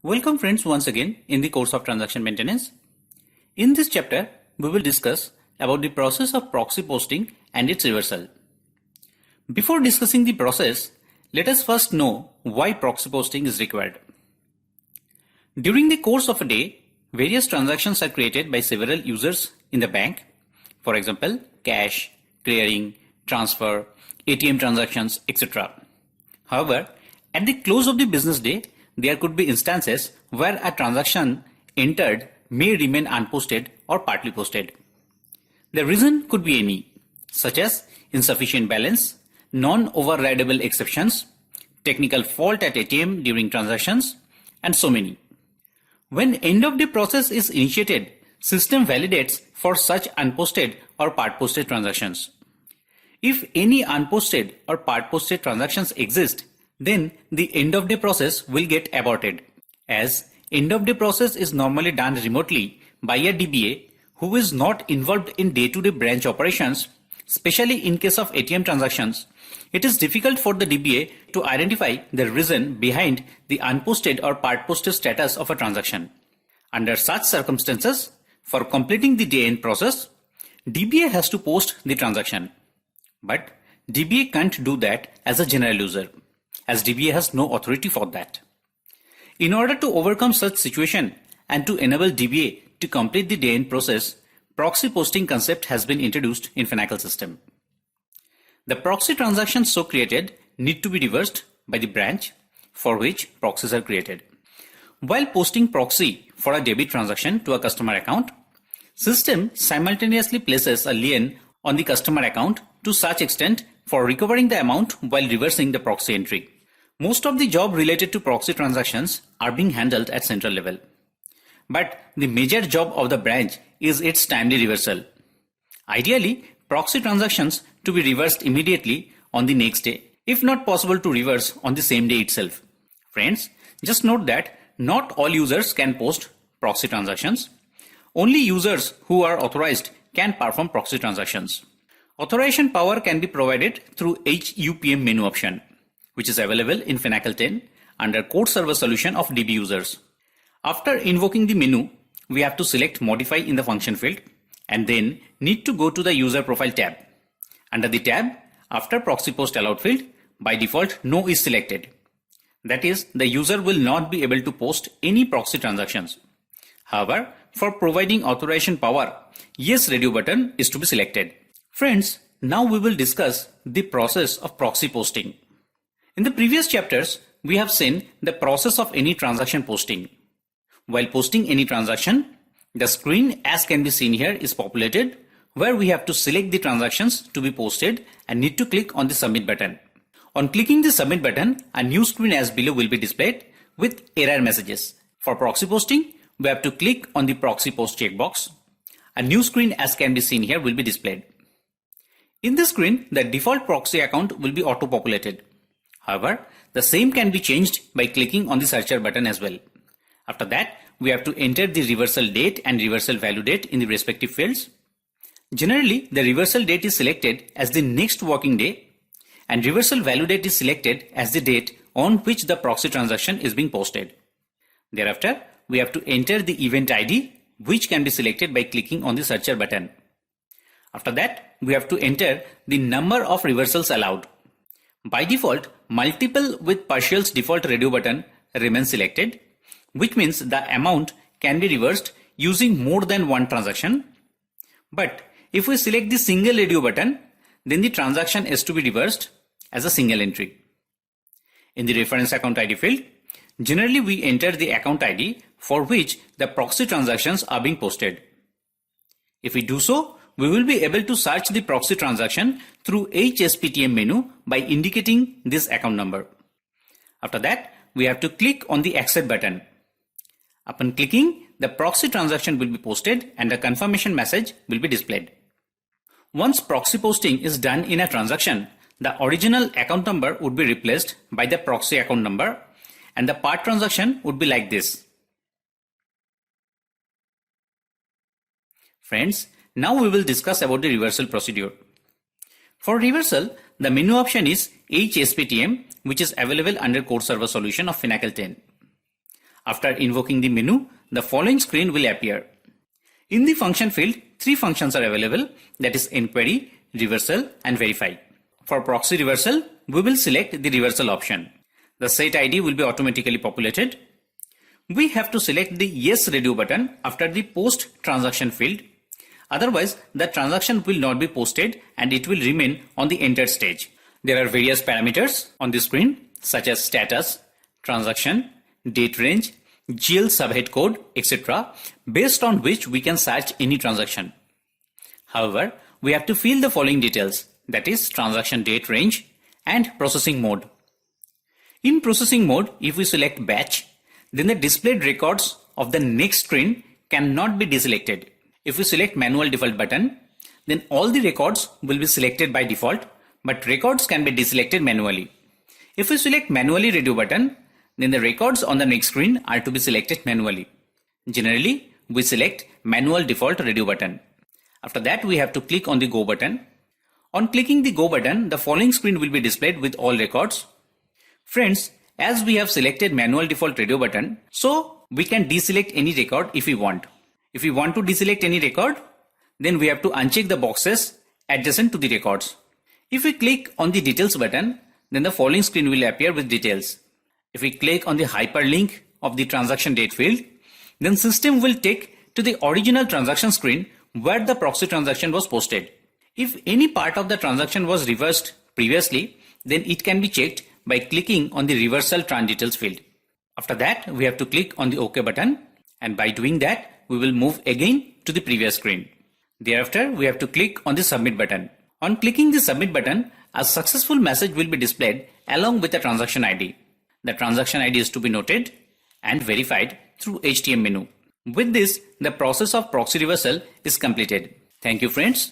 Welcome friends once again in the course of transaction maintenance. In this chapter, we will discuss about the process of proxy posting and its reversal. Before discussing the process, let us first know why proxy posting is required. During the course of a day, various transactions are created by several users in the bank. For example, cash, clearing, transfer, ATM transactions, etc. However, at the close of the business day, there could be instances where a transaction entered may remain unposted or partly posted. The reason could be any, such as insufficient balance, non-overridable exceptions, technical fault at ATM during transactions, and so many. When end of the process is initiated, system validates for such unposted or part posted transactions. If any unposted or part posted transactions exist, then the end of the process will get aborted, as end of the process is normally done remotely by a DBA who is not involved in day-to-day branch operations. Especially in case of ATM transactions, it is difficult for the DBA to identify the reason behind the unposted or part posted status of a transaction. Under such circumstances, for completing the day-end process, DBA has to post the transaction. But DBA can't do that as a general user, as DBA has no authority for that. In order to overcome such situation and to enable DBA to complete the day-end process, proxy posting concept has been introduced in Finacle system. The proxy transactions so created need to be reversed by the branch for which proxies are created. While posting proxy for a debit transaction to a customer account, system simultaneously places a lien on the customer account to such extent for recovering the amount while reversing the proxy entry. Most of the job related to proxy transactions are being handled at central level. But the major job of the branch is its timely reversal. Ideally, proxy transactions to be reversed immediately on the next day, if not possible to reverse on the same day itself. Friends, just note that not all users can post proxy transactions. Only users who are authorized can perform proxy transactions. Authorization power can be provided through HUPM menu option, which is available in Finacle 10 under Code Server Solution of DB users. After invoking the menu, we have to select Modify in the function field and then need to go to the User Profile tab. Under the tab, after Proxy Post Allowed field, by default No is selected. That is, the user will not be able to post any proxy transactions. However, for providing authorization power, Yes radio button is to be selected. Friends, now we will discuss the process of proxy posting. In the previous chapters, we have seen the process of any transaction posting. While posting any transaction, the screen as can be seen here is populated where we have to select the transactions to be posted and need to click on the submit button. On clicking the submit button, a new screen as below will be displayed with error messages. For proxy posting, we have to click on the proxy post checkbox. A new screen as can be seen here will be displayed. In this screen, the default proxy account will be auto-populated. However, the same can be changed by clicking on the searcher button as well. After that, we have to enter the reversal date and reversal value date in the respective fields. Generally, the reversal date is selected as the next working day and reversal value date is selected as the date on which the proxy transaction is being posted. Thereafter, we have to enter the event ID, which can be selected by clicking on the searcher button. After that, we have to enter the number of reversals allowed. By default, multiple with partials default radio button remains selected, which means the amount can be reversed using more than one transaction. But if we select the single radio button, then the transaction is to be reversed as a single entry. In the reference account ID field, generally we enter the account ID for which the proxy transactions are being posted. If we do so, we will be able to search the proxy transaction through HSPTM menu by indicating this account number. After that, we have to click on the accept button. Upon clicking, the proxy transaction will be posted and a confirmation message will be displayed. Once proxy posting is done in a transaction, the original account number would be replaced by the proxy account number and the part transaction would be like this. Friends, now we will discuss about the reversal procedure. For reversal, the menu option is HSPTM, which is available under Code Server Solution of Finacle 10. After invoking the menu, the following screen will appear. In the function field, 3 functions are available, that is inquiry, reversal and verify. For proxy reversal, we will select the reversal option. The set ID will be automatically populated. We have to select the yes radio button after the post transaction field. Otherwise, the transaction will not be posted and it will remain on the entered stage. There are various parameters on the screen such as status, transaction, date range, GL subhead code, etc. based on which we can search any transaction. However, we have to fill the following details, that is transaction date range and processing mode. In processing mode, if we select batch, then the displayed records of the next screen cannot be deselected. If we select manual default button, then all the records will be selected by default, but records can be deselected manually. If we select manually radio button, then the records on the next screen are to be selected manually. Generally, we select manual default radio button. After that, we have to click on the go button. On clicking the go button, the following screen will be displayed with all records. Friends, as we have selected manual default radio button, so we can deselect any record if we want. If we want to deselect any record, then we have to uncheck the boxes adjacent to the records. If we click on the details button, then the following screen will appear with details. If we click on the hyperlink of the transaction date field, then system will take to the original transaction screen where the proxy transaction was posted. If any part of the transaction was reversed previously, then it can be checked by clicking on the reversal tran details field. After that, we have to click on the OK button, and by doing that, we will move again to the previous screen. Thereafter, we have to click on the submit button. On clicking the submit button, a successful message will be displayed along with the transaction ID. The transaction ID is to be noted and verified through HTML menu. With this, the process of proxy reversal is completed. Thank you, friends.